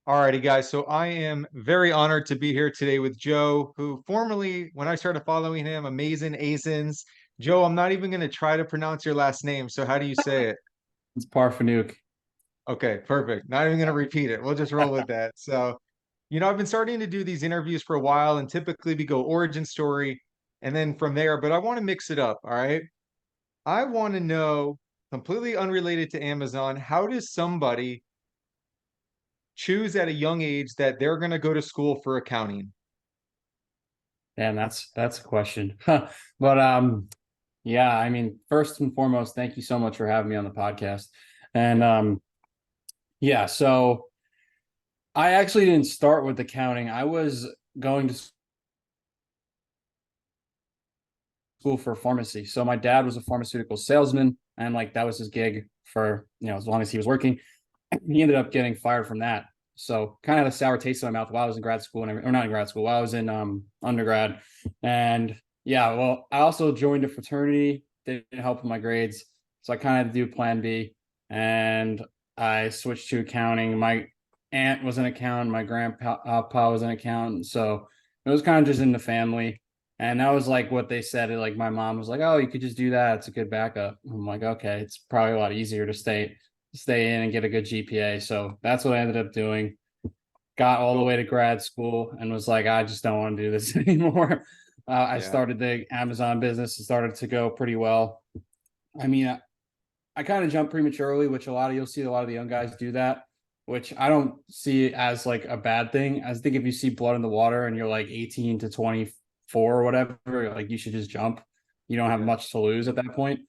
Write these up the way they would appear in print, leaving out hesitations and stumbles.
Alrighty, guys. So I am very honored to be here today with Joe, who formerly, when I started following him, Amazing Asins. Joe, I'm not even going to try to pronounce your last name. So how do you say it? It's Parpheniuk. Okay, perfect. Not even going to repeat it. We'll just roll with that. So, I've been starting to do these interviews for a while, and typically we go origin story and then from there, but I want to mix it up. All right. I want to know, completely unrelated to Amazon, how does somebody choose at a young age that they're going to go to school for accounting? Damn, that's a question. But yeah, I mean, first and foremost, thank you so much for having me on the podcast. And yeah, so I actually didn't start with accounting. I was going to school for pharmacy. So my dad was a pharmaceutical salesman, and like that was his gig for, as long as he was working. He ended up getting fired from that. So kind of had a sour taste in my mouth while I was in grad school or not in grad school, while I was in undergrad. And yeah, well, I also joined a fraternity, didn't help with my grades. So I kind of do plan B, and I switched to accounting. My aunt was an accountant, my grandpa was an accountant. So it was kind of just in the family. And that was like what they said. Like my mom was like, "Oh, you could just do that. It's a good backup." I'm like, "Okay, it's probably a lot easier to stay in and get a good GPA." So that's what I ended up doing. Got all the Cool. way to grad school and was like, I just don't want to do this anymore. I Yeah. started the Amazon business. It started to go pretty well. I mean, I kind of jumped prematurely, which you'll see a lot of the young guys do that, which I don't see as like a bad thing. I think if you see blood in the water and you're like 18 to 24 or whatever, like you should just jump. You don't have Yeah. much to lose at that point.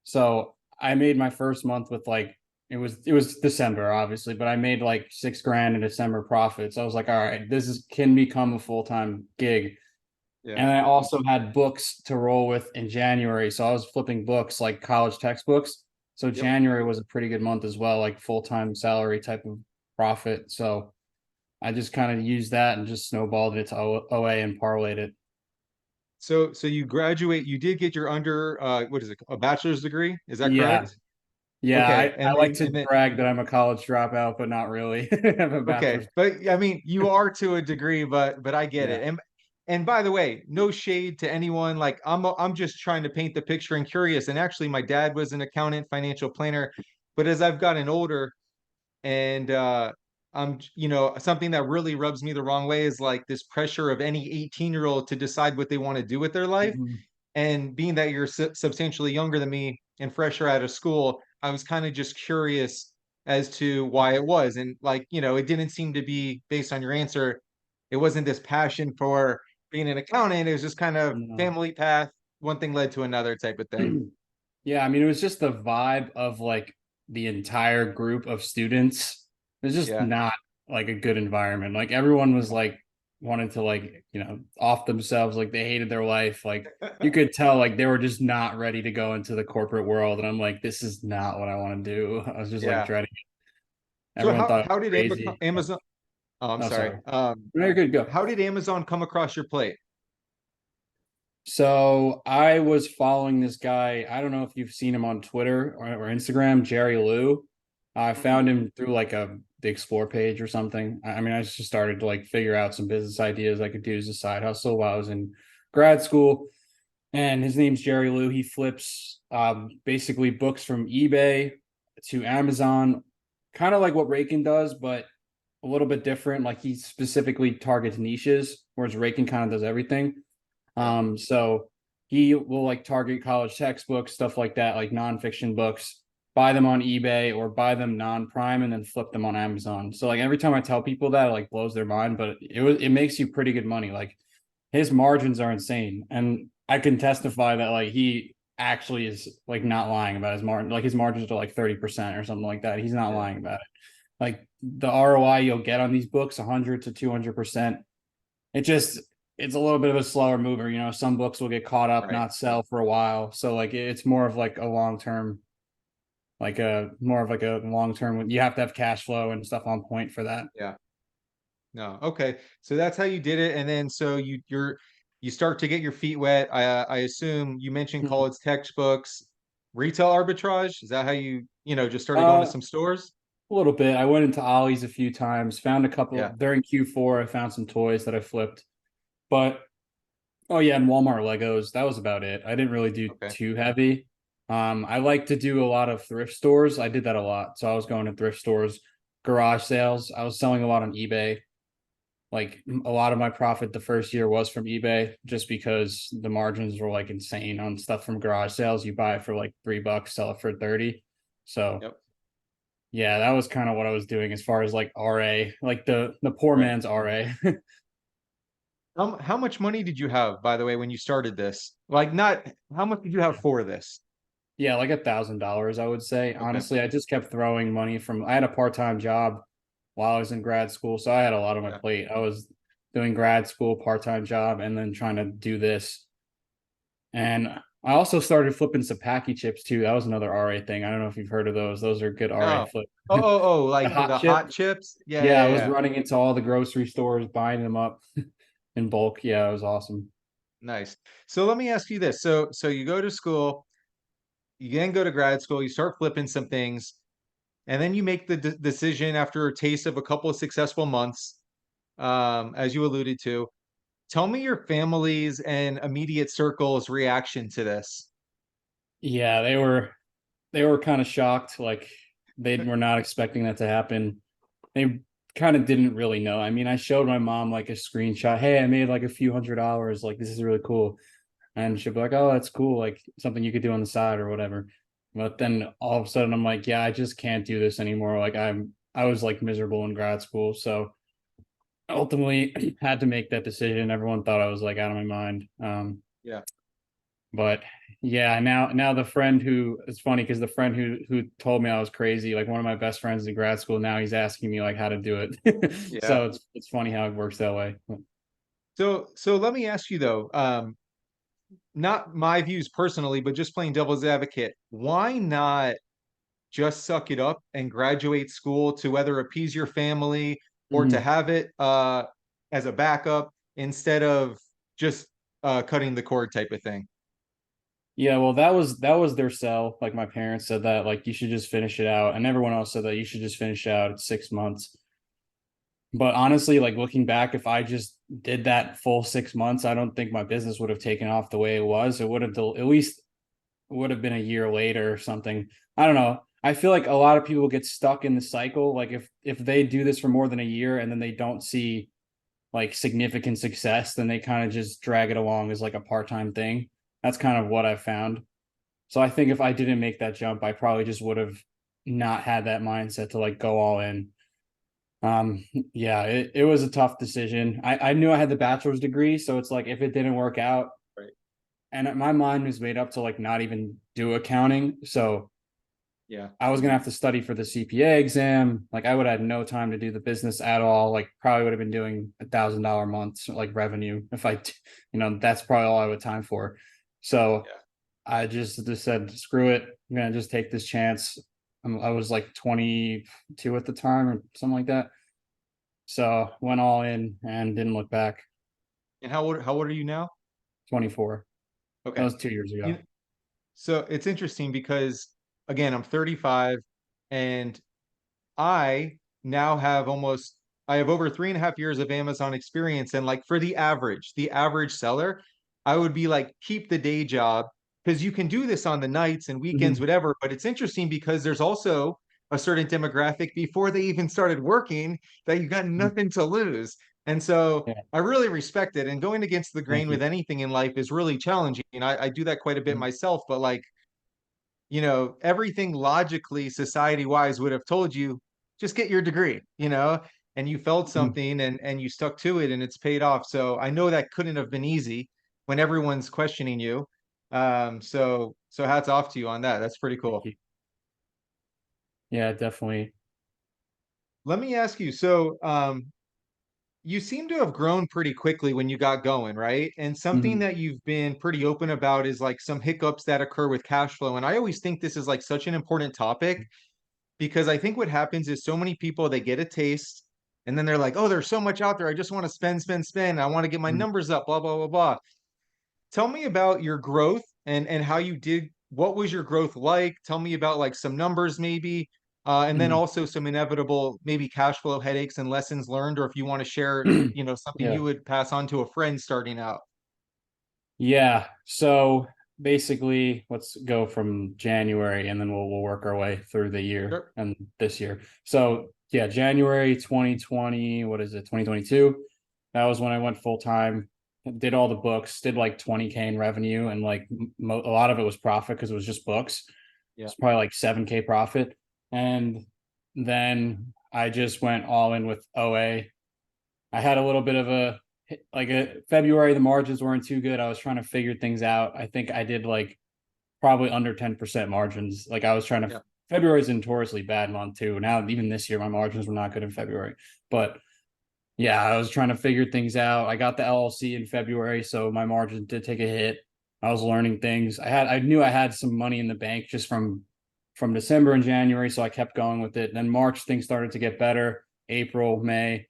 So I made my first month with like it was December, obviously, but I made like 6 grand in December profits. I was like, all right, this is can become a full-time gig. Yeah. And I also had books to roll with in January. So I was flipping books like college textbooks. So Yep. January was a pretty good month as well, like full-time salary type of profit. So I just kind of used that and just snowballed it to OA and parlayed it. So you graduate, you did get your what is it, a bachelor's degree? Is that Yeah. correct? Yeah. Okay. I And like then to brag that I'm a college dropout, but not really. I have a okay. bachelor's. But I mean, you are to a degree, but I get Yeah. it. And by the way, no shade to anyone. Like I'm just trying to paint the picture and curious. And actually my dad was an accountant, financial planner, but as I've gotten older and I'm something that really rubs me the wrong way is like this pressure of any 18-year-old to decide what they want to do with their life. Mhm. And being that you're substantially younger than me and fresher out of school, I was kind of just curious as to why it was. And like, it didn't seem to be based on your answer. It wasn't this passion for being an accountant. It was just kind of No. family path. One thing led to another type of thing. Yeah, I mean, it was just the vibe of like the entire group of students. It's just Yeah. not like a good environment. Like everyone was like wanted to like, off themselves, like they hated their life. Like you could tell like they were just not ready to go into the corporate world. And I'm like, this is not what I want to do. I was just like Yeah. dreading it. So Everyone how thought it how was did crazy. Amazon? Oh, I'm Oh, sorry. sorry. No, you're good, go. How did Amazon come across your plate? So I was following this guy. I don't know if you've seen him on Twitter or Instagram, Jerry Liu. I Mm-mm. found him through like the explore page or something. I mean, I just started to like figure out some business ideas I could do as a side hustle while I was in grad school. And his name's Jerry Liu. He flips basically books from eBay to Amazon, kind of like what Raken does, but a little bit different. Like he specifically targets niches, whereas Raken kind of does everything. Yeah. So he will like target college textbooks, stuff like that, like nonfiction books, buy them on eBay or buy them non-prime and then flip them on Amazon. So like every time I tell people that, it like blows their mind, but it makes you pretty good money. Like his margins are insane. And I can testify that like he actually is like not lying about his margin. Like his margins are like 30% or something like that. He's not Yeah. lying about it. Like the ROI you'll get on these books, 100 to 200%. It just it's a little bit of a slower mover. Some books will get caught up, Right. not sell for a while. So like it's more of like a long term, like a more of like a long term. You have to have cash flow and stuff on point for that. Yeah. No. Okay. So that's how you did it, and then so you start to get your feet wet. I assume you mentioned Mhm. college textbooks, retail arbitrage. Is that how you just started going to Uh, some stores? A little bit. I went into Ollie's a few times, found a couple Yeah. during Q4. I found some toys that I flipped, but oh yeah, and Walmart Legos. That was about it. I didn't really do Okay. too heavy. I like to do a lot of thrift stores. I did that a lot. So I was going to thrift stores, garage sales. I was selling a lot on eBay. Like a lot of my profit the first year was from eBay, just because the margins were like insane on stuff from garage sales. You buy it for like $3, sell it for 30. So Yep. yeah, that was kind of what I was doing as far as like RA, like the poor Right. man's RA. How much money did you have, by the way, when you started this? Like, not how much did you have for this? Yeah, like $1,000, I would say. Okay. Honestly, I just kept throwing money from. I had a part-time job while I was in grad school, so I had a lot on my Yeah. plate. I was doing grad school, part-time job, and then trying to do this. And I also started flipping some packy chips too. That was another RA thing. I don't know if you've heard of those. Those are good RA No. flip. Like The hot the chip. hot chips? Yeah, Yeah, yeah, I was yeah. running into all the grocery stores, buying them up in bulk. Yeah, it was awesome. Nice. So let me ask you this. So you go to school, you then go to grad school, you start flipping some things, and then you make the decision after a taste of a couple of successful months, as you alluded to. Tell me your family's and immediate circle's reaction to this. Yeah, they were kind of shocked. Like they were not expecting that to happen. They kind of didn't really know. I mean, I showed my mom like a screenshot. Hey, I made like a few $100. Like this is really cool. And she'll be like, "Oh, that's cool. Like something you could do on the side or whatever." But then all of a sudden, I'm like, "Yeah, I just can't do this anymore." Like I was like miserable in grad school, so ultimately had to make that decision. Everyone thought I was like out of my mind. Yeah. But yeah, now the friend who it's funny because the friend who told me I was crazy, like one of my best friends in grad school, now he's asking me like how to do it. Yeah. So it's funny how it works that way. So let me ask you though, not my views personally, but just playing devil's advocate, why not just suck it up and graduate school to whether appease your family or to Mhm. have it as a backup instead of just cutting the cord type of thing? Yeah, well, that was their sell. Like my parents said that like you should just finish it out, and everyone else said that you should just finish it out at 6 months. But honestly, like looking back, if I just did that full 6 months, I don't think my business would have taken off the way it was. It would have at least would have been a year later or something. I don't know. I feel like a lot of people get stuck in the cycle. Like if they do this for more than a year and then they don't see like significant success, then they kind of just drag it along as like a part-time thing. That's kind of what I found. So I think if I didn't make that jump, I probably just would have not had that mindset to like go all in. Yeah, it was a tough decision. I knew I had the bachelor's degree, so it's like if it didn't work out, Right. and my mind was made up to like not even do accounting. So Yeah. I was gonna have to study for the CPA exam. Like I would have had no time to do the business at all. Like probably would have been doing $1,000 months like revenue if that's probably all I would time for. So Yeah. I just said, screw it. I'm gonna just take this chance. I was like 22 at the time or something like that. So went all in and didn't look back. And how old are you now? 24. That Okay. was 2 years ago. You, so it's interesting because again, I'm 35 and I now have almost I have over 3.5 years of Amazon experience. And like for the average seller, I would be like, keep the day job because you can do this on the nights and weekends, Mhm. whatever. But it's interesting because there's also a certain demographic before they even started working that you got nothing to lose. And so Yeah. I really respect it. And going against the grain Thank with you. anything in life is really challenging. And I do that quite a bit Mhm. myself, but like everything logically, society wise, would have told you just get your degree, and you felt Mhm. something and you stuck to it and it's paid off. So I know that couldn't have been easy when everyone's questioning you. So hats off to you on that. That's pretty Thank cool. you. Yeah, definitely. Let me ask you, so you seem to have grown pretty quickly when you got going, right? And something Mhm. that you've been pretty open about is like some hiccups that occur with cash flow. And I always think this is like such an important topic because I think what happens is so many people they get a taste and then they're like, oh, there's so much out there. I just want to spend, spend, spend. I want to get my Mhm. numbers up, blah, blah, blah, blah. Tell me about your growth and how you did. What was your growth like? Tell me about like some numbers maybe. And then also some inevitable maybe cash flow headaches and lessons learned, or if you want to share, something Yeah. you would pass on to a friend starting out. Yeah. So basically, let's go from January and then we'll work our way through the year Sure. and this year. So yeah, January 2020, what is it, 2022? That was when I went full time, did all the books, did like 20K in revenue, and like a lot of it was profit because it was just books. Yeah. It's probably like 7K profit. And then I just went all in with OA. I had a little bit of a like a February, the margins weren't too good. I was trying to figure things out. I think I did like probably under 10% margins. Like I was trying to Yeah. February is a notoriously bad month too. Now, even this year, my margins were not good in February. But yeah, I was trying to figure things out. I got the LLC in February, so my margins did take a hit. I was learning things. I knew I had some money in the bank just from December and January, so I kept going with it. Then March things started to get better. April, May,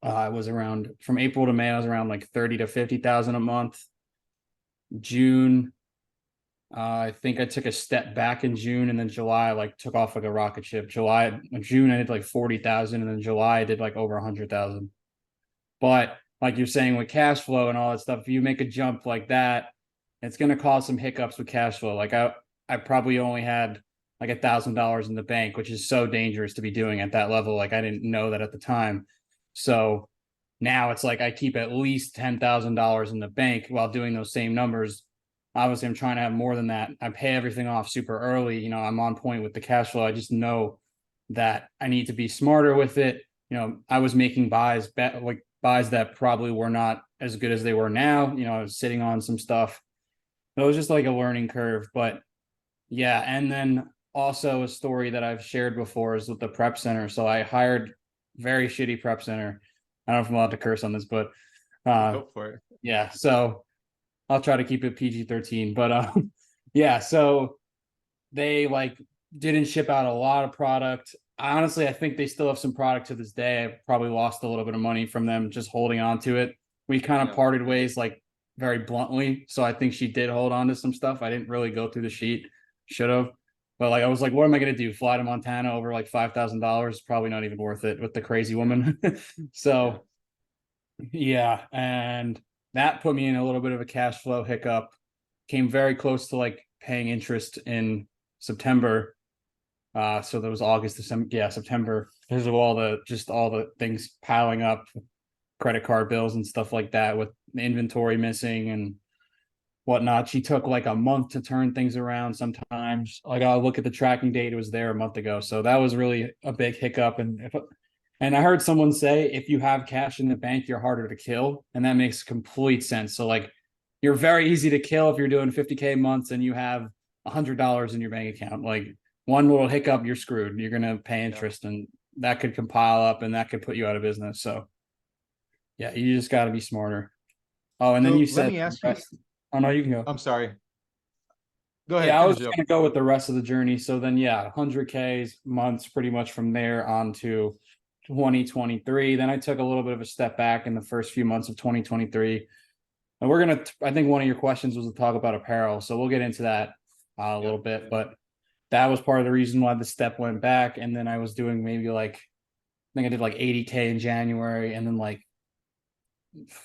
I was around from April to May, I was around like 30 to 50,000 a month. June, I think I took a step back in June, and then July like took off like a rocket ship. June I did like 40,000, and then July I did like over 100,000. But like you're saying with cash flow and all that stuff, if you make a jump like that, it's going to cause some hiccups with cash flow. Like I probably only had like $1,000 in the bank, which is so dangerous to be doing at that level. Like I didn't know that at the time. So now it's like I keep at least $10,000 in the bank while doing those same numbers. Obviously, I'm trying to have more than that. I pay everything off super early. I'm on point with the cash flow. I just know that I need to be smarter with it. I was making buys that probably were not as good as they were now. I was sitting on some stuff. It was just like a learning curve. But yeah, and then also a story that I've shared before is with the prep center. So I hired very shitty prep center. I don't know if I'm allowed to curse on this, but Go for it. yeah, so I'll try to keep it PG-13. But yeah, so they like didn't ship out a lot of product. Honestly, I think they still have some product to this day. I probably lost a little bit of money from them just holding on to it. We kind of Yeah. parted ways like very bluntly. So I think she did hold on to some stuff. I didn't really go through the sheet. Should have. But like I was like, what am I gonna do? Fly to Montana over like $5,000? Probably not even worth it with the crazy woman. Yeah. So yeah, and that put me in a little bit of a cash flow hiccup. Came very close to like paying interest in September. So there was August, December, yeah, September. Because of all the things piling up, credit card bills and stuff like that, with the inventory missing and whatnot. She took like a month to turn things around sometimes. Like I'll look at the tracking date, it was there a month ago. So that was really a big hiccup. And I heard someone say if you have cash in the bank, you're harder to kill. And that makes complete sense. So like you're very easy to kill if you're doing 50K months and you have $100 in your bank account. Like one little hiccup, you're screwed. You're gonna pay Yeah. interest, and that could compile up and that could put you out of business. So yeah, you just gotta be smarter. Oh, and then you So let said me the ask you, rest. Oh no, you can go. I'm sorry. Go ahead, Yeah, I was finish it just up. gonna go with the rest of the journey. So then yeah, 100K months pretty much from there on to 2023. Then I took a little bit of a step back in the first few months of 2023. And I think one of your questions was to talk about apparel. So we'll get into that a Yeah. little bit. But that was part of the reason why the step went back. And then I was doing maybe like, I think I did like 80K in January, and then like,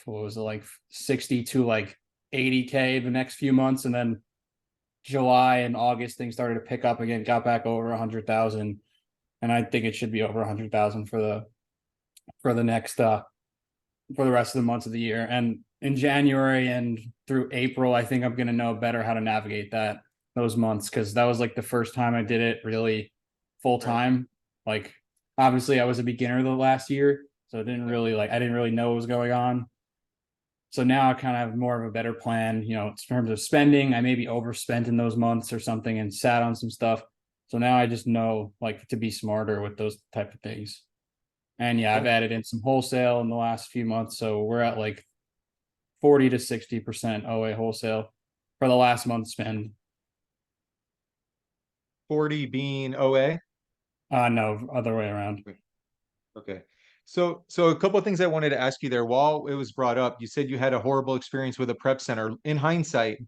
what was it, like 60 to like 80K the next few months. And then July and August, things started to pick up again, got back over 100,000. And I think it should be over 100,000 for the next, for the rest of the months of the year. And in January and through April, I think I'm going to know better how to navigate those months, because that was like the first time I did it really full Right. time. Like obviously I was a beginner the last year, so Yeah. I didn't really know what was going on. So now I kind of have more of a better plan, in terms of spending. I maybe overspent in those months or something and sat on some stuff. So now I just know like to be smarter with those type of things. And yeah, I've Cool. added in some wholesale in the last few months. So we're at like 40 to 60% OA wholesale for the last month spend. 40 being OA. No, other way around. Okay. So a couple of things I wanted to ask you there. While it was brought up, you said you had a horrible experience with a prep center. In hindsight,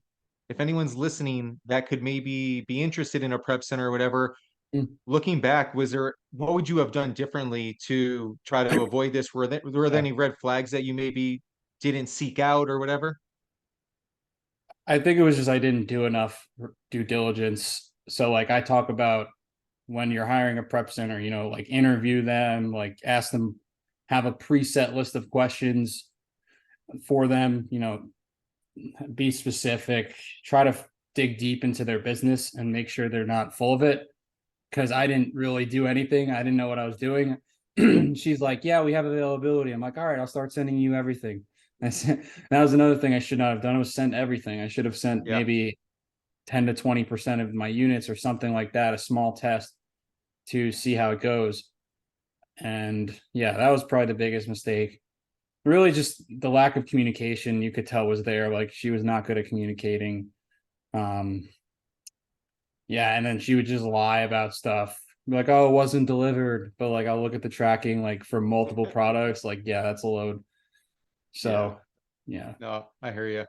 if anyone's listening that could maybe be interested in a prep center or whatever, Mm. looking back, what would you have done differently to try to avoid this? Were there Yeah. any red flags that you maybe didn't seek out or whatever? I think it was just I didn't do enough due diligence. So like I talk about when you're hiring a prep center, like interview them, like ask them, have a preset list of questions for them, be specific, try to dig deep into their business and make sure they're not full of it. Cause I didn't really do anything. I didn't know what I was doing. She's like, yeah, we have availability. I'm like, all right, I'll start sending you everything. That was another thing I should not have done, was send everything. I should have sent Yeah. maybe 10 to 20% of my units or something like that, a small test to see how it goes. And yeah, that was probably the biggest mistake. Really, just the lack of communication you could tell was there. Like she was not good at communicating. Um, yeah, and then she would just lie about stuff. Be like, oh, it wasn't delivered. But like I'll look at the tracking like for multiple products, like, yeah, that's a load. Yeah. So yeah. No, I hear you.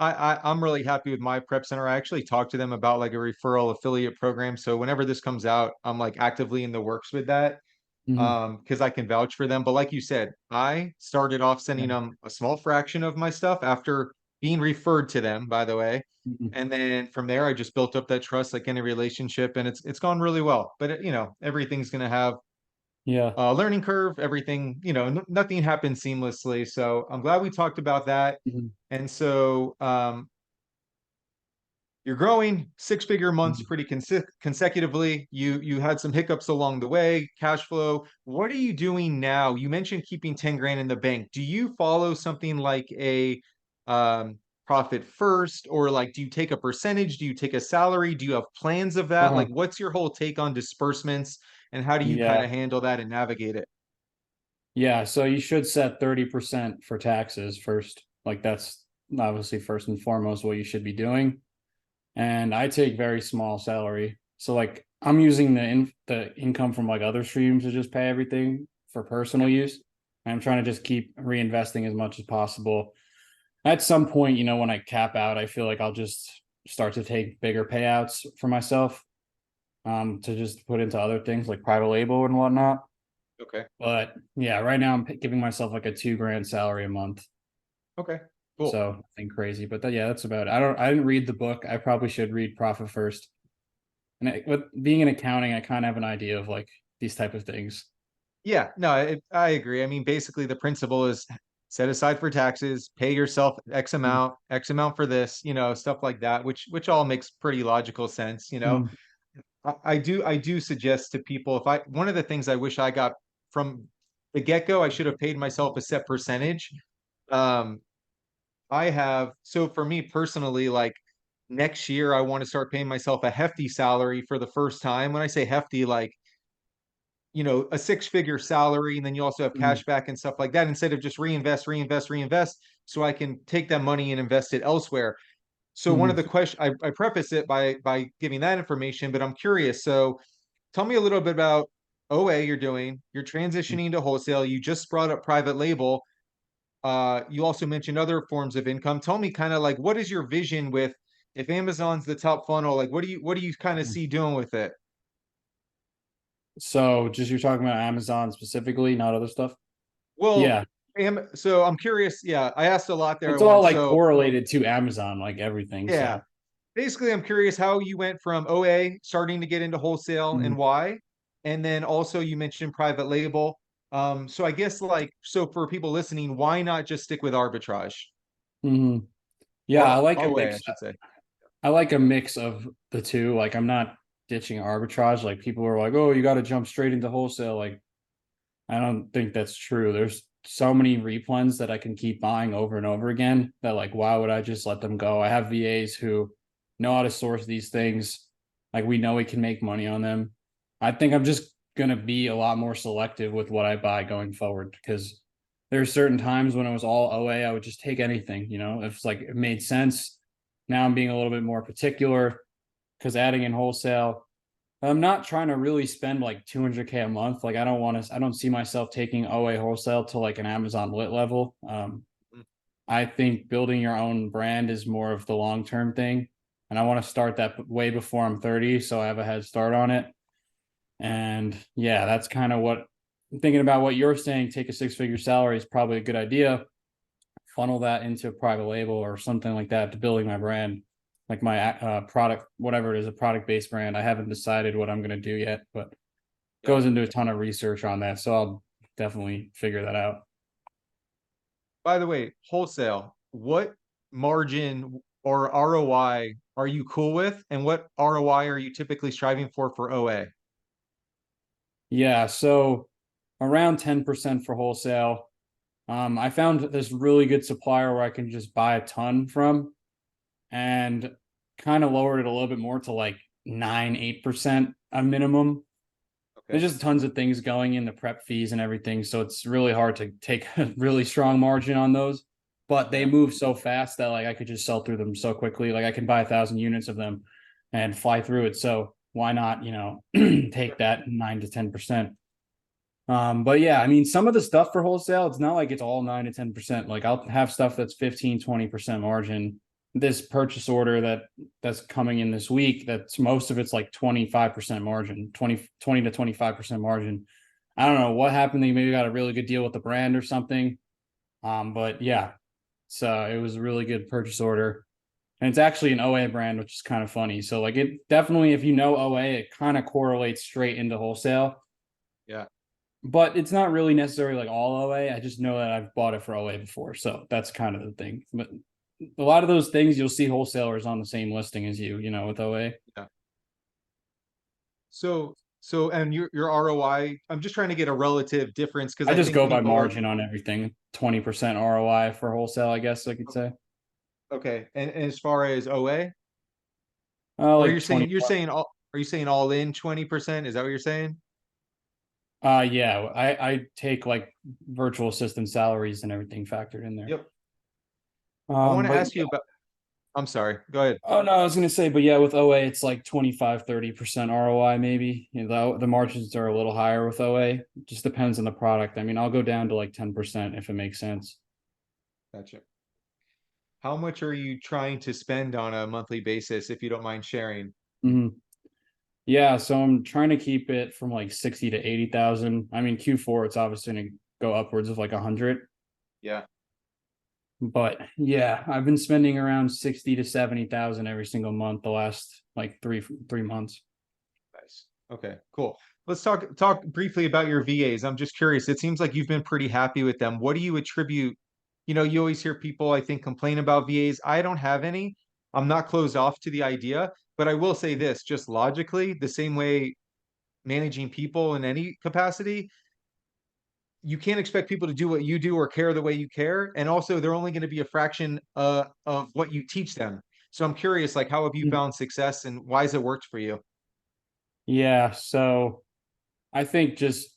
I'm really happy with my prep center. I actually talked to them about like a referral affiliate program. So whenever this comes out, I'm like actively in the works with that. Mhm. Because I can vouch for them. But like you said, I started off Yeah. sending them a small fraction of my stuff after being referred to them, by the way. Mhm. And then from there, I just built up that trust like any relationship, and it's gone really well. But everything's gonna have Yeah. a learning curve. Everything, nothing happens seamlessly. So I'm glad we talked about that. Mhm. And so you're growing six-figure months Mhm. pretty consecutively. You had some hiccups along the way, cash flow. What are you doing now? You mentioned keeping 10 grand in the bank. Do you follow something like a profit first, or like do you take a percentage? Do you take a salary? Do you have plans of that? Uh-huh. Like what's your whole take on disbursements, and how do you kind Yeah. of handle that and navigate it? Yeah. So you should set 30% for taxes first. Like that's obviously first and foremost what you should be doing. And I take very small salary. So like I'm using the income from like other streams to just pay everything for personal Yep. use. I'm trying to just keep reinvesting as much as possible. At some point, when I cap out, I feel like I'll just start to take bigger payouts for myself, to just put into other things like private label and whatnot. Okay. But yeah, right now I'm giving myself like a 2 grand salary a month. Okay. Cool. So nothing crazy, but yeah, that's about it. I didn't read the book. I probably should read Profit First. And with being in accounting, I kind of have an idea of like these type of things. Yeah, no, I agree. I mean, basically, the principle is set aside for taxes, pay yourself Mm. X amount for this, stuff like that, which all makes pretty logical sense. Mm. I do suggest to people, if I one of the things I wish I got from the get-go, I should have paid myself a set percentage. Um, so for me personally, like next year, I want to start paying myself a hefty salary for the first time. When I say hefty, like a six-figure salary, and then you also have Mm. cash back and stuff like that, instead of just reinvest, reinvest, reinvest, so I can take that money and invest it elsewhere. So one of Mm. the questions I preface it by giving that information, but I'm curious. So tell me a little bit about OA you're doing. You're Mm. transitioning to wholesale. You just brought up private label. You also mentioned other forms of income. Tell me kind of like what is your vision with if Amazon's the top funnel, like what do you kind of Mm. see doing with it? So just you're talking about Amazon specifically, not other stuff. Well, Yeah, so I'm curious. Yeah, I asked a lot there it's at all once. like So correlated to Amazon, like everything. yeah, So basically, I'm curious how you went from OA starting to get into wholesale and mm. why. And then also you mentioned private label. So I guess like so for people listening, why not just stick with arbitrage Mm. Yeah, I or like a OA, I mix. should say. I like a mix of the two. Like I'm not ditching arbitrage. Like people are like, oh, you got to jump straight into wholesale. Like I don't think that's true. There's so many replens that I can keep buying over and over again that like why would I just let them go? I have VAs who know how to source these things. Like we know we can make money on them. I think I'm just gonna be a lot more selective with what I buy going forward because there's certain times when it was all OA, I would just take anything, if it's like it made sense. Now I'm being a little bit more particular because adding in wholesale, I'm not trying to really spend like 200K a month. Like I don't see myself taking OA wholesale to like an Amazon lit level. Mm. I think building your own brand is more of the long-term thing. And I want to start that way before I'm 30. So I have a head start on it. And yeah, that's kind of what I'm thinking about. What you're saying, take a 6-figure salary is probably a good idea. Funnel that into a private label or something like that to building my brand, like my product, whatever it is, a product-based brand. I haven't decided what I'm going to do yet, but Yeah. goes into a ton of research on that. So I'll definitely figure that out. By the way, wholesale, what margin or ROI are you cool with? And what ROI are you typically striving for OA? Yeah. So around 10% for wholesale. I found this really good supplier where I can just buy a ton from, and kind of lowered it a little bit more to like 9-8% a minimum. There's Okay. just tons of things going in the prep fees and everything, so it's really hard to take a really strong margin on those. But they Yeah. move so fast that like I could just sell through them so quickly. Like I can buy 1,000 units of them and fly through it. So why not, take that 9 to 10%? But yeah, I mean, some of the stuff for wholesale, it's not like it's all 9 to 10%. Like I'll have stuff that's 15-20% margin. This purchase order that's coming in this week, that's most of it's like 25% margin, 20 to 25% margin. I don't know what happened. They maybe got a really good deal with the brand or something. But yeah, so it was a really good purchase order. And it's actually an OA brand, which is kind of funny. So like it definitely, if you know OA, it kind of correlates straight into wholesale, Yeah. but it's not really necessarily like all OA. I just know that I've bought it for OA before. So that's kind of the thing. But a lot of those things you'll see wholesalers on the same listing as with OA. Yeah. And your ROI, I'm just trying to get a relative difference because I I just think go by people are margin on everything. 20% ROI for wholesale, I guess I could say. okay. And as far as OA, or Like 20. are you saying all in 20%? Is that what you're saying? Yeah, I take like virtual assistant salaries and everything factored in there. Yep. I want to But ask you about, I'm sorry. Go ahead. oh no, I was gonna say, but yeah, with OA, it's like 25-30% ROI maybe. The margins are a little higher with OA. It just depends on the product. I mean, I'll go down to like 10% if it makes sense. Gotcha. How much are you trying to spend on a monthly basis, if you don't mind sharing? Mhm. Yeah, so I'm trying to keep it from like 60 to 80,000. I mean, Q4, it's obviously gonna go upwards of like 100. Yeah. But yeah, I've been spending around 60 to 70,000 every single month the last like three months. Nice. Okay, cool. Let's talk briefly about your VAs. I'm just curious. It seems like you've been pretty happy with them. What do you attribute? You always hear people, I think, complain about VAs. I don't have any. I'm not closed off to the idea, but I will say this, just logically, the same way managing people in any capacity, you can't expect people to do what you do or care the way you care. And also, they're only going to be a fraction of what you teach them. So I'm curious, like, how have you found success and why has it worked for you? Yeah, so I think just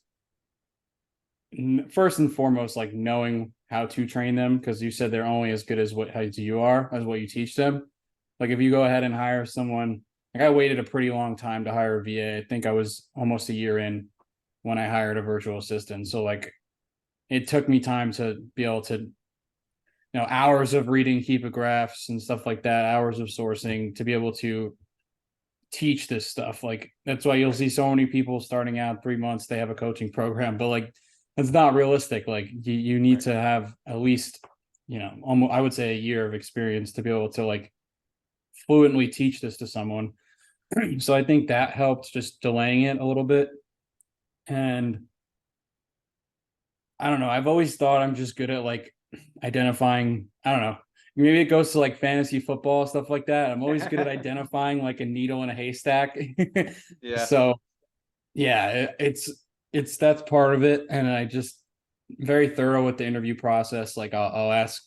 first and foremost, like knowing how to train them, because you said they're only as good as as you are, as what you teach them. Like if you go ahead and hire someone, like I waited a pretty long time to hire a VA. I think I was almost a year in when I hired a virtual assistant. So like it took me time to be able to, hours of reading keepographs and stuff like that, hours of sourcing to be able to teach this stuff. Like that's why you'll Right. see so many people starting out 3 months, they have a coaching program, but like it's not realistic. Like you need Right. to have at least, almost, I would say a year of experience to be able to like fluently teach this to someone. So I think that helped just delaying it a little bit. And I don't know, I've always thought I'm just good at like identifying, I don't know, maybe it goes to like fantasy football, stuff like that. I'm always good at identifying like a needle in a haystack. Yeah. So yeah, it's that's part of it. And I just very thorough with the interview process. Like I'll ask,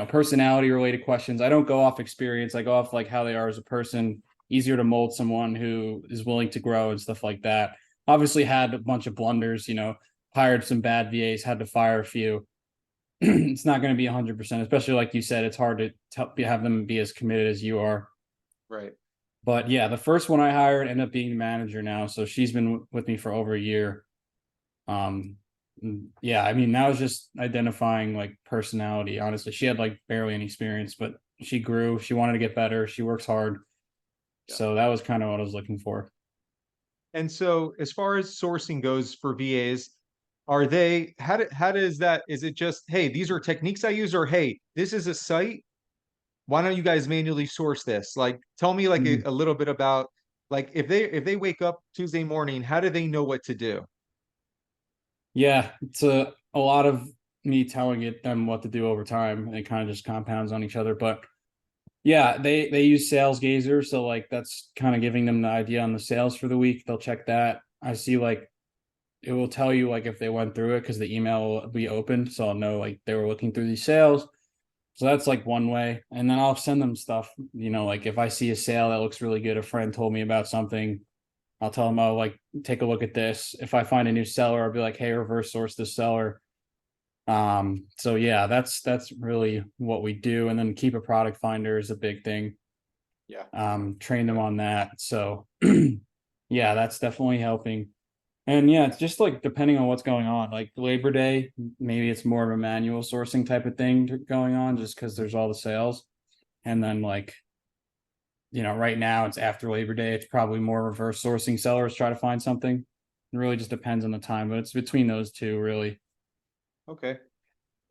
personality related questions. I don't go off experience. I go off like how they are as a person. Easier to mold someone who is willing to grow and stuff like that. Obviously had a bunch of blunders, hired some bad VAs, had to fire a few. It's not going to be 100%, especially like you said, it's hard to have them be as committed as you are. Right. But yeah, the first one I hired ended up being the manager now. So she's been with me for over a year. Um, yeah, I mean, that was just identifying like personality. Honestly, she had like barely any experience, but she grew. She wanted to get better. She works hard. Yeah. So that was kind of what I was looking for. And so as far as sourcing goes for VAs, are they how does that is it just, hey, these are techniques I use, or hey, this is a site, why don't you guys manually source this? Like tell me like Mhm. a little bit about like if they wake up Tuesday morning, how do they know what to do? Yeah, it's a lot of me telling them what to do over time, and it kind of just compounds on each other. But yeah, they use Sales Gazer, so like that's kind of giving them the idea on the sales for the week. They'll check that. I see like it will tell you like if they went through it because the email will be opened, so I'll know like they were looking through these sales. So that's like one way. And then I'll send them stuff, like if I see a sale that looks really good, a friend told me about something, I'll tell them, oh, like take a look at this. If I find a new seller, I'll be like, hey, reverse source this seller. So yeah, that's really what we do. And then keep a product finder is a big thing. Yeah. Train them Okay. on that. So yeah, that's definitely helping. And yeah, it's just like depending on what's going on. Like Labor Day, maybe it's more of a manual sourcing type of thing going on just because there's all the sales. And then like, right now it's after Labor Day, it's probably more reverse sourcing sellers try to find something. It really just depends on the time, but it's between those two really. Okay.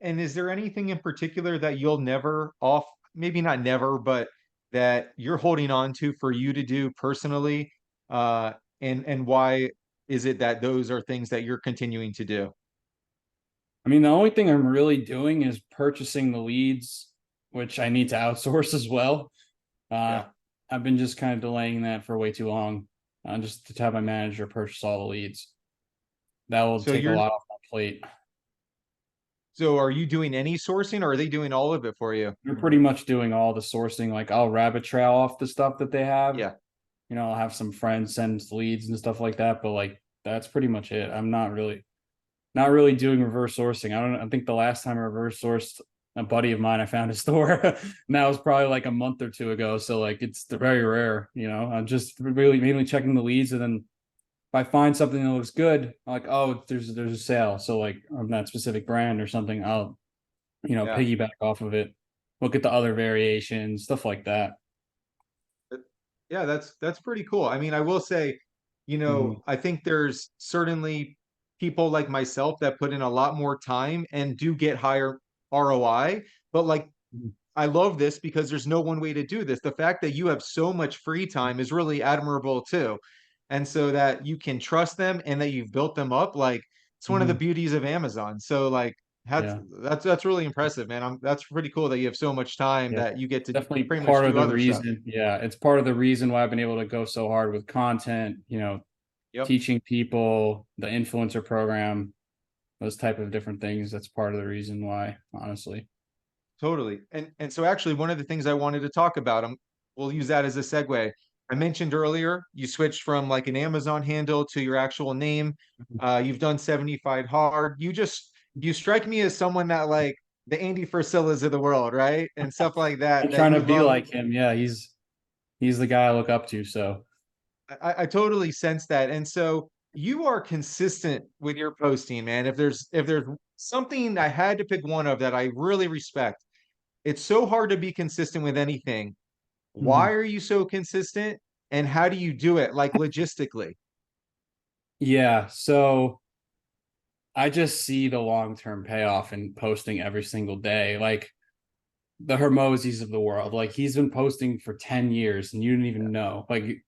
And is there anything in particular that you'll never off, maybe not never, but that you're holding on to for you to do personally? Uh, and why is it that those are things that you're continuing to do? I mean, the only thing I'm really doing is purchasing the leads, which I need to outsource as well. Uh, Yeah. I've been just kind of delaying that for way too long, just to have my manager purchase all the leads. That will So take a you're, lot off my plate. so are you doing any sourcing or are they doing all of it for you? They're pretty much doing all the sourcing. Like I'll rabbit trail off the stuff that they have. Yeah. I'll have some friends send leads and stuff like that, but like that's pretty much it. I'm not really doing reverse sourcing. I think the last time I reverse sourced a buddy of mine, I found a store, and that was probably like a month or two ago. So like it's very rare. I'm just really mainly checking the leads, and then if I find something that looks good, I'm like, oh, there's a sale. So like on that specific brand or something, I'll Yeah. piggyback off of it. Look at the other variations, stuff like that. Yeah, that's pretty cool. I mean, I will say, Mhm. I think there's certainly people like myself that put in a lot more time and do get higher ROI, but like Mhm. I love this because there's no one way to do this. The fact that you have so much free time is really admirable too. And so that you can trust them and that you've built them up, like it's one of the Mhm. beauties of Amazon. So like that's Yeah. that's really impressive, man. That's pretty cool that you have so much time Yeah. that you get to Definitely pretty much part of do the other stuff. reason. Yeah, it's part of the reason why I've been able to go so hard with content, Yep. teaching people, the influencer program, those type of different things. That's part of the reason why, honestly. Totally. And so actually one of the things I wanted to talk about, we'll use that as a segue. I mentioned earlier you switched from like an Amazon handle to your actual name. You've done 75 hard. You strike me as someone that like the Andy Frisillas of the world, right? And stuff like I'm that, that trying you to be love. like him. Yeah, he's the guy I look up to. So I totally sense that. And so you are consistent with your posting, man. If there's something I had to pick one of that I really respect, it's so hard to be consistent with anything. Why mhm. are you so consistent? And how do you do it, like logistically? Yeah, so I just see the long-term payoff in posting every single day. Like the Hermosies of the world. Like he's been posting for 10 years and you didn't Yeah, even know. Like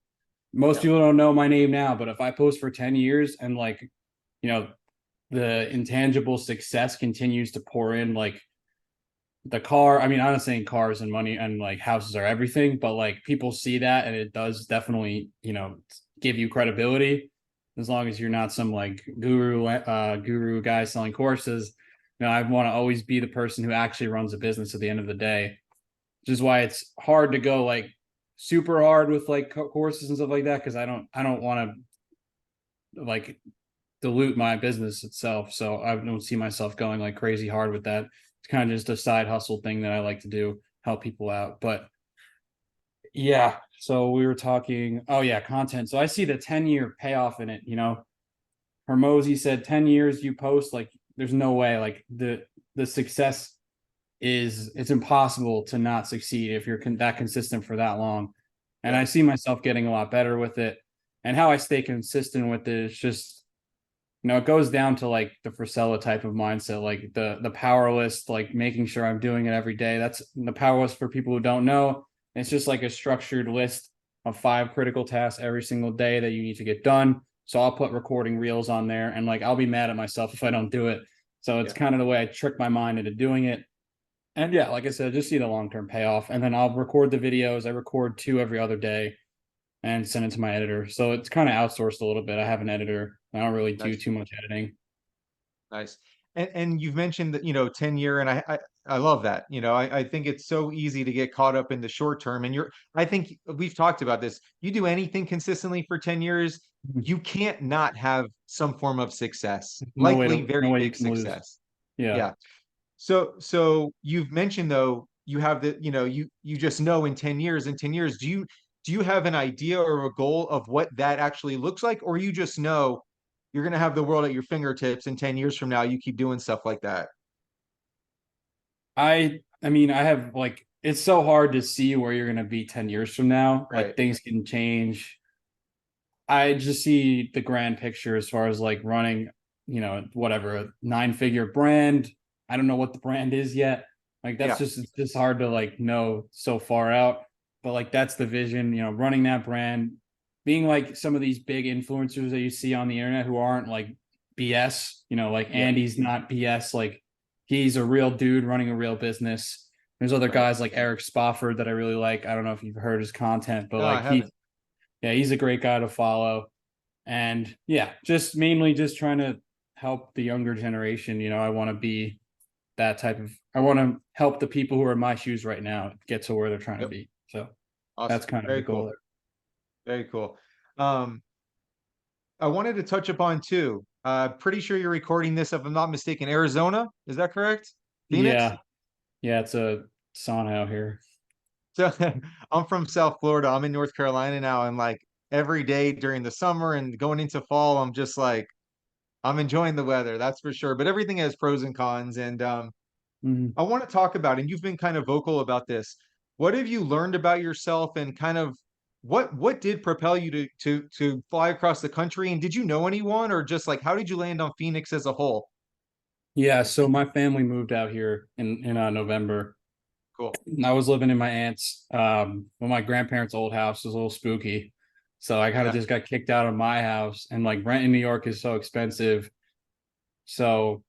most yeah, people don't know my name now, but if I post for 10 years and like, you know, the intangible success continues to pour in, like the car, I mean, I'm not saying cars and money and like houses are everything, but like people see that and it does definitely, give you credibility as long as you're not some like guru guy selling courses. I want to always be the person who actually runs a business at the end of the day, which is why it's hard to go like super hard with like courses and stuff like that because I don't want to like dilute my business itself. So I don't see myself going like crazy hard with that. It's kind of just a side hustle thing that I like to do, help people out. But yeah, so we were talking, oh yeah, content. So I see the 10-year payoff in it. Hermosi said 10 years you post, like there's no way, like the success it's impossible to not succeed if you're that consistent for that long. And I yeah. see myself getting a lot better with it. And how I stay consistent with it is just, it goes down to like the Frisella type of mindset, like the power list, like making sure I'm doing it every day. That's the power list for people who don't know. It's just like a structured list of 5 critical tasks every single day that you need to get done. So I'll put recording reels on there, and like I'll be mad at myself if I don't do it. So it's Yeah. kind of the way I trick my mind into doing it. And yeah, like I said, just see the long-term payoff. And then I'll record the videos. I record 2 every other day and send it to my editor. So it's kind of outsourced a little bit. I have an editor. I don't really do Nice. too much editing. Nice. And you've mentioned that, 10 year, and I love that. I think it's so easy to get caught up in the short term. And I think we've talked about this. You do anything consistently for 10 years, you can't not have some form of success, likely No very way you big can lose. success. Yeah. Yeah. So you've mentioned though, you have you just know in 10 years, do you have an idea or a goal of what that actually looks like? Or you just know you're going to have the world at your fingertips in 10 years from now, you keep doing stuff like that. I mean, I have like it's so hard to see where you're gonna be 10 years from now. Right. Like things can change. I just see the grand picture as far as like running, whatever, a 9-figure brand. I don't know what the brand is yet. Like that's Yeah. just it's just hard to like know so far out. But like that's the vision, running that brand, being like some of these big influencers that you see on the internet who aren't like BS, like Yeah. Andy's not BS, like he's a real dude running a real business. There's other Right. guys like Eric Spofford that I really like. I don't know if you've heard his content, but No, I like he haven't. yeah, he's a great guy to follow. And yeah, just mainly just trying to help the younger generation. I want to be that type of, I want to help the people who are in my shoes right now get to where they're trying to Yep. be. So that's Awesome. kind of the Very goal cool. there. Very cool. Um, I wanted to touch upon too. Pretty sure you're recording this, if I'm not mistaken, Arizona. Is that correct? Phoenix? Yeah. Yeah. It's a sauna out here. So I'm from South Florida. I'm in North Carolina now, and like every day during the summer and going into fall, I'm just like I'm enjoying the weather, that's for sure. But everything has pros and cons, and Mhm. I want to talk about, and you've been kind of vocal about this. What have you learned about yourself, and kind of what did propel you to fly across the country? And did you know anyone, or just like how did you land on Phoenix as a whole? Yeah. So my family moved out here in November. Cool. I was living in my aunt's, well, my grandparents' old house was a little spooky. So I kind of Yeah. just got kicked out of my house, and like rent in New York is so expensive. So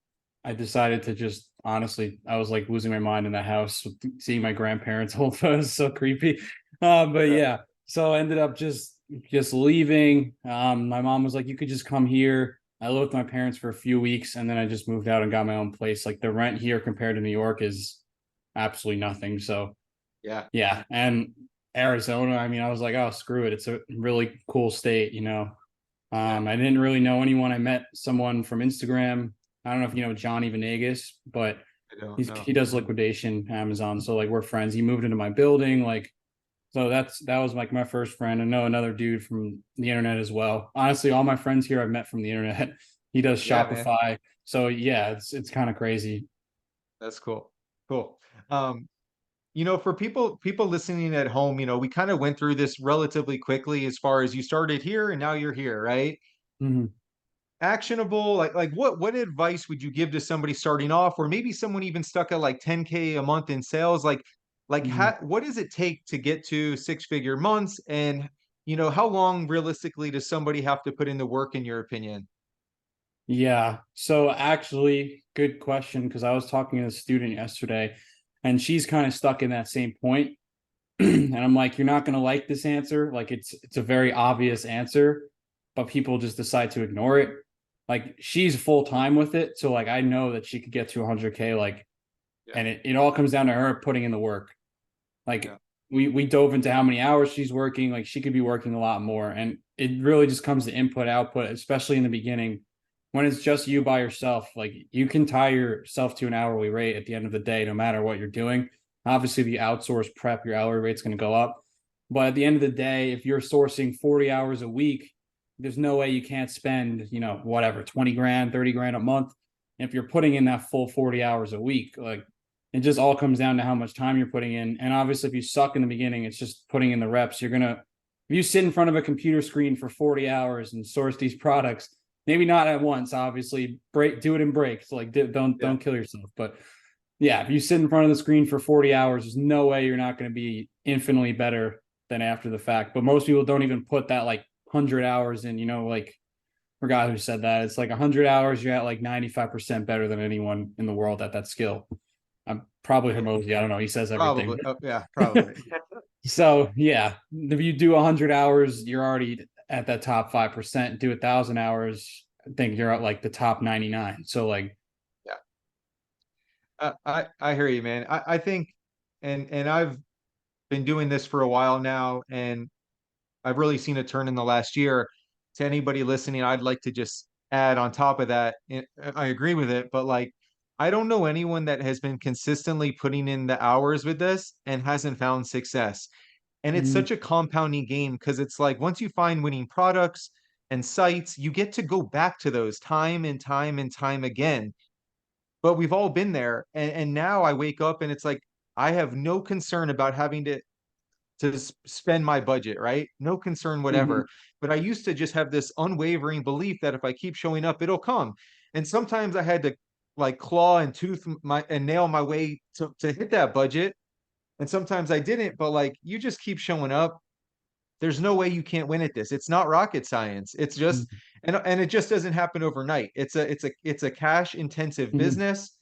I decided to just honestly, I was like losing my mind in that house, seeing my grandparents' old photos, so creepy. But Yeah. yeah, so I ended up just leaving. My mom was like, "You could just come here." I lived with my parents for a few weeks, and then I just moved out and got my own place. Like the rent here compared to New York is absolutely nothing. So Yeah. yeah, and Arizona, I mean, I was like, "Oh, screw it! It's a really cool state." Yeah. I didn't really know anyone. I met someone from Instagram. I don't know if you know Johnny Venegas, but I don't he know. does liquidation Amazon. So like we're friends. He moved into my building. Like so that was like my first friend. I know another dude from the internet as well. Honestly, all my friends here I've met from the internet. He does Yeah, man. Shopify. So yeah, it's kind of crazy. That's cool. Cool. Um, for people listening at home, we kind of went through this relatively quickly as far as you started here and now you're here, right? Mhm. Actionable, like what advice would you give to somebody starting off, or maybe someone even stuck at like 10K a month in sales? Like Mhm. what does it take to get to six-figure months? And how long realistically does somebody have to put in the work, in your opinion? Yeah. So actually, good question because I was talking to a student yesterday and she's kind of stuck in that same point. And I'm like, you're not going to like this answer. Like it's a very obvious answer, but people just decide to ignore it. Like she's full time with it, so like I know that she could get to 100K. Like, Yeah. and it all comes down to her putting in the work. Like Yeah. we dove into how many hours she's working. Like she could be working a lot more, and it really just comes to input output, especially in the beginning when it's just you by yourself. Like you can tie yourself to an hourly rate at the end of the day, no matter what you're doing. Obviously, if you outsource prep, your hourly rate's going to go up. But at the end of the day, if you're sourcing 40 hours a week, there's no way you can't spend, whatever, 20 grand, 30 grand a month. If you're putting in that full 40 hours a week, like it just all comes down to how much time you're putting in. And obviously, if you suck in the beginning, it's just putting in the reps. You're if you sit in front of a computer screen for 40 hours and source these products, maybe not at once, obviously, do it in breaks. Like Yeah. don't kill yourself. But yeah, if you sit in front of the screen for 40 hours, there's no way you're not going to be infinitely better than after the fact. But most people don't even put that like 100 hours in, like, forgot who said that. It's like 100 hours, you're at like 95% better than anyone in the world at that skill. I'm probably Yeah. Hermosi. I don't know. He says everything. Probably. Oh, yeah, probably. So yeah, if you do 100 hours, you're already at that top 5%. Do 1,000 hours, I think you're at like the top 99. So like, Yeah. I hear you, man. I think, and I've been doing this for a while now, and I've really seen a turn in the last year. To anybody listening, I'd like to just add on top of that. I agree with it, but like, I don't know anyone that has been consistently putting in the hours with this and hasn't found success. And it's mm, such a compounding game because it's like once you find winning products and sites, you get to go back to those time and time and time again. But we've all been there. And now I wake up and it's like, I have no concern about having to spend my budget, right? No concern, mhm, whatever. But I used to just have this unwavering belief that if I keep showing up, it'll come. And sometimes I had to like claw and tooth my and nail my way to hit that budget. And sometimes I didn't, but like you just keep showing up. There's no way you can't win at this. It's not rocket science. It's just mhm, and it just doesn't happen overnight. It's a cash intensive mhm, business.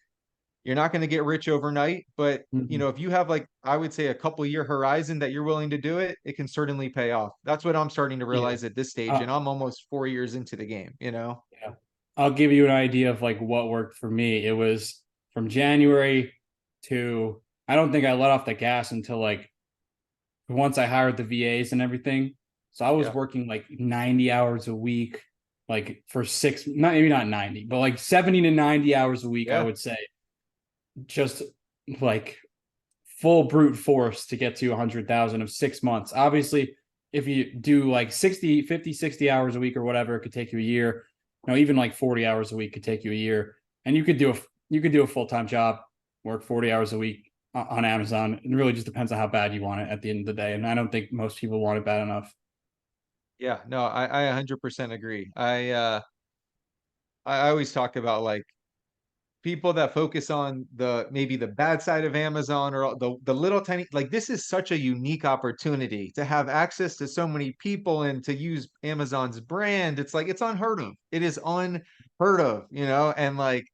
You're not going to get rich overnight, but mhm. if you have like I would say a couple year horizon that you're willing to do it, it can certainly pay off. That's what I'm starting to Yeah. realize at this stage, Uh, and I'm almost 4 years into the game. yeah. I'll give you an idea of like what worked for me. It was from January to, I don't think I let off the gas until like once I hired the VAs and everything. So I was Yeah, working like 90 hours a week, like for six, not maybe not 90, but like 70 to 90 hours a week, I yeah, would say, just like full brute force to get to 100,000 of 6 months. Obviously, if you do like 60, 50, 60 hours a week or whatever, it could take you a year. Even like 40 hours a week could take you a year. And you could do a full-time job, work 40 hours a week on Amazon. It really just depends on how bad you want it at the end of the day. And I don't think most people want it bad enough. yeah. No, I 100% agree. I always talk about like people that focus on the maybe the bad side of Amazon or the little tiny like this is such a unique opportunity to have access to so many people and to use Amazon's brand. It's like it's unheard of. It is unheard of, and like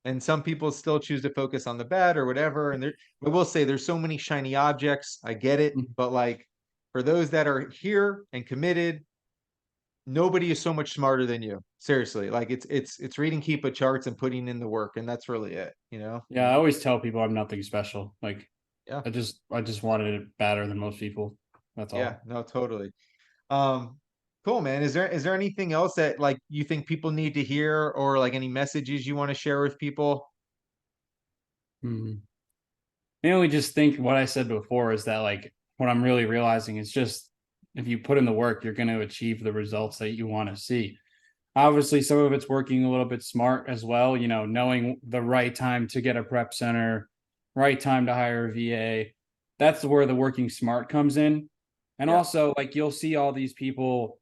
and some people still choose to focus on the bad or whatever. And I will say there's so many shiny objects. I get it, Mhm. but like for those that are here and committed, nobody is so much smarter than you. Seriously, like it's reading Keepa charts and putting in the work, and that's really it. Yeah, I always tell people I'm nothing special. Like Yeah, I just wanted it better than most people. That's yeah, all. no, totally. Um, cool, man. Is there anything else that like you think people need to hear, or like any messages you want to share with people? Mhm. Mainly just think what I said before is that like what I'm really realizing is just if you put in the work, you're going to achieve the results that you want to see. Obviously, some of it's working a little bit smart as well, knowing the right time to get a prep center, right time to hire a VA. That's where the working smart comes in. And Yeah, also, like you'll see all these people,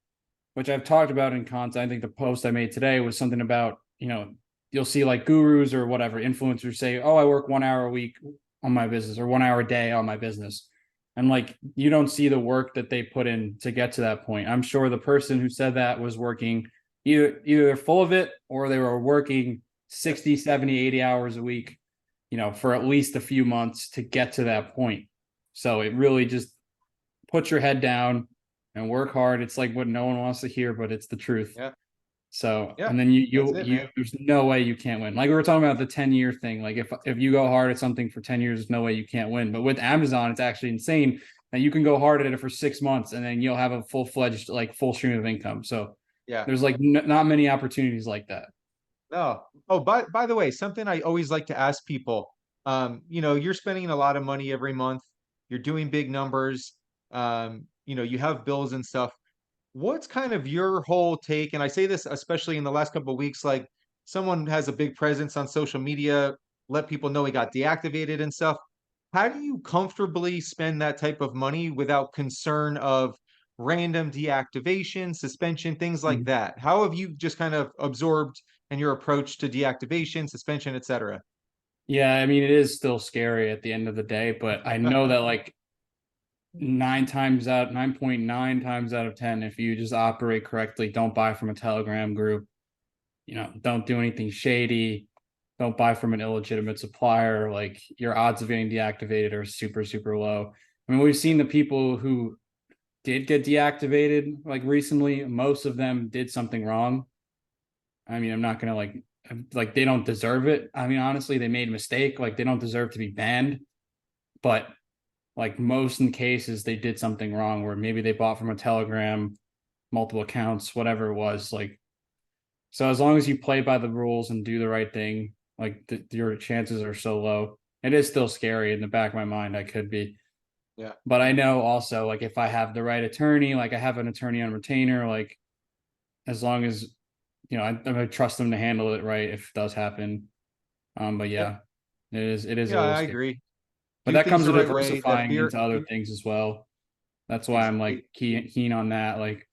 which I've talked about in content. I think the post I made today was something about, you'll see like gurus or whatever influencers say, "Oh, I work 1 hour a week on my business or 1 hour a day on my business." And like you don't see the work that they put in to get to that point. I'm sure the person who said that was working either they're full of it or they were working yeah, 60, 70, 80 hours a week, for at least a few months to get to that point. So it really just put your head down and work hard. It's like what no one wants to hear, but it's the truth. yeah, So, yeah. and then you That's you it, you man. there's no way you can't win. Like we were talking about the 10-year thing. Like if you go hard at something for 10 years, there's no way you can't win. But with Amazon, it's actually insane that you can go hard at it for 6 months and then you'll have a full-fledged like full stream of income. So Yeah. there's like not many opportunities like that. No. Oh, by the way, something I always like to ask people. You're spending a lot of money every month. You're doing big numbers. You have bills and stuff. What's kind of your whole take? And I say this especially in the last couple of weeks, like someone has a big presence on social media, let people know he got deactivated and stuff. How do you comfortably spend that type of money without concern of random deactivation, suspension, things like Mhm. that. How have you just kind of absorbed in your approach to deactivation, suspension, etc.? Yeah, I mean, it is still scary at the end of the day, but I know that like 9.9 times out of 10, if you just operate correctly, don't buy from a Telegram group, don't do anything shady, don't buy from an illegitimate supplier, like your odds of getting deactivated are super, super low. I mean, we've seen the people who did get deactivated like recently, most of them did something wrong. I mean, I'm not gonna like they don't deserve it. I mean, honestly, they made a mistake. Like they don't deserve to be banned. But like most in cases, they did something wrong where maybe they bought from a Telegram, multiple accounts, whatever it was. Like so, as long as you play by the rules and do the right thing, like your chances are so low. It is still scary in the back of my mind. I could be, Yeah. but I know also like if I have the right attorney, like I have an attorney on retainer, like as long as I'm gonna trust them to handle it right if it does happen. But Yep. yeah, it is a Yeah, little I scary. agree. But Do that things comes the to right way. The diversifying fear, into other things as well. That's why I'm like keen on that, like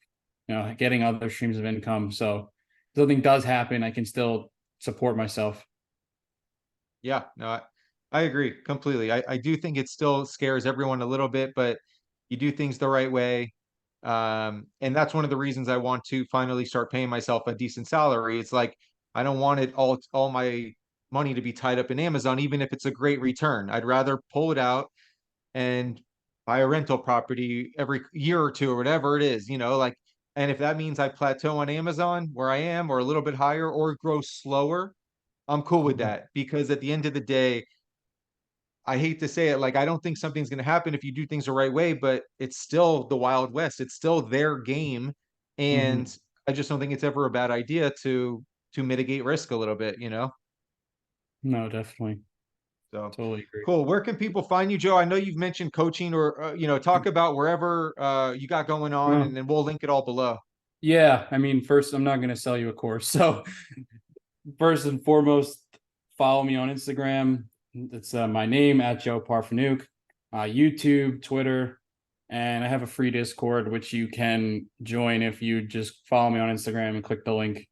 getting other streams of income. So if something does happen, I can still support myself. yeah, no, I agree completely. I do think it still scares everyone a little bit, but you do things the right way. And that's one of the reasons I want to finally start paying myself a decent salary. It's like I don't want it all my money to be tied up in Amazon, even if it's a great return. I'd rather pull it out and buy a rental property every year or two or whatever it is, like, and if that means I plateau on Amazon where I am or a little bit higher or grow slower, I'm cool with Mhm. that because at the end of the day, I hate to say it, like I don't think something's going to happen if you do things the right way, but it's still the Wild West. It's still their game, Mhm. and I just don't think it's ever a bad idea to mitigate risk a little bit. No, definitely. So Totally agree. cool. Where can people find you, Joe? I know you've mentioned coaching or talk about wherever you got going on, and Oh, then we'll link it all below. yeah. I mean, first, I'm not going to sell you a course. So, first and foremost, follow me on Instagram. It's my name at Joe Parpheniuk, YouTube, Twitter, and I have a free Discord which you can join if you just follow me on Instagram and click the link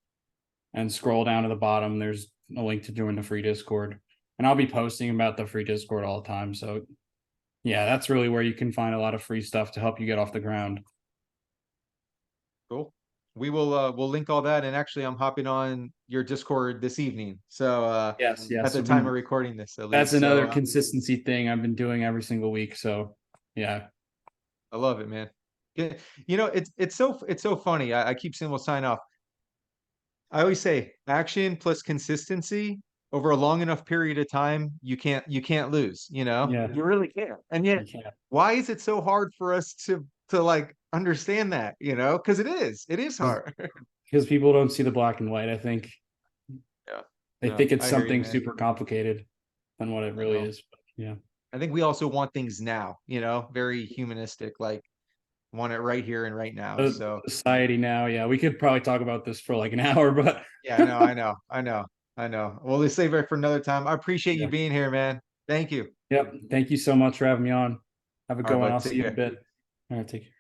and scroll down to the bottom. There's a link to join the free Discord, and I'll be posting about the free Discord all the time. So yeah, that's really where you can find a lot of free stuff to help you get off the ground. Cool. We'll link all that. And actually, I'm hopping on your Discord this evening. So Yes, at yes. the time of recording this, at That's least. So another consistency thing I've been doing every single week. So yeah. I love it, man. Yeah, it's so funny. I keep saying we'll sign off. I always say action plus consistency over a long enough period of time, you can't lose, Yeah. You really can't. And yet, You can't. why is it so hard for us to like understand that, Because it is hard. Because people don't see the black and white. I think Yeah. they No, think it's I hear you, something man. super complicated than what it I really know. is. But yeah. I think we also want things now, very humanistic, like want it right here and right now. So Society now, yeah, we could probably talk about this for like an hour, but yeah, I know, I know, I know, I know. Well, let's save it for another time. I appreciate you yeah. being here, man. Thank you. Yep. Thank you so much for having me on. Have a All right, good one. bud. I'll see Take you in a care. bit. All right, take care.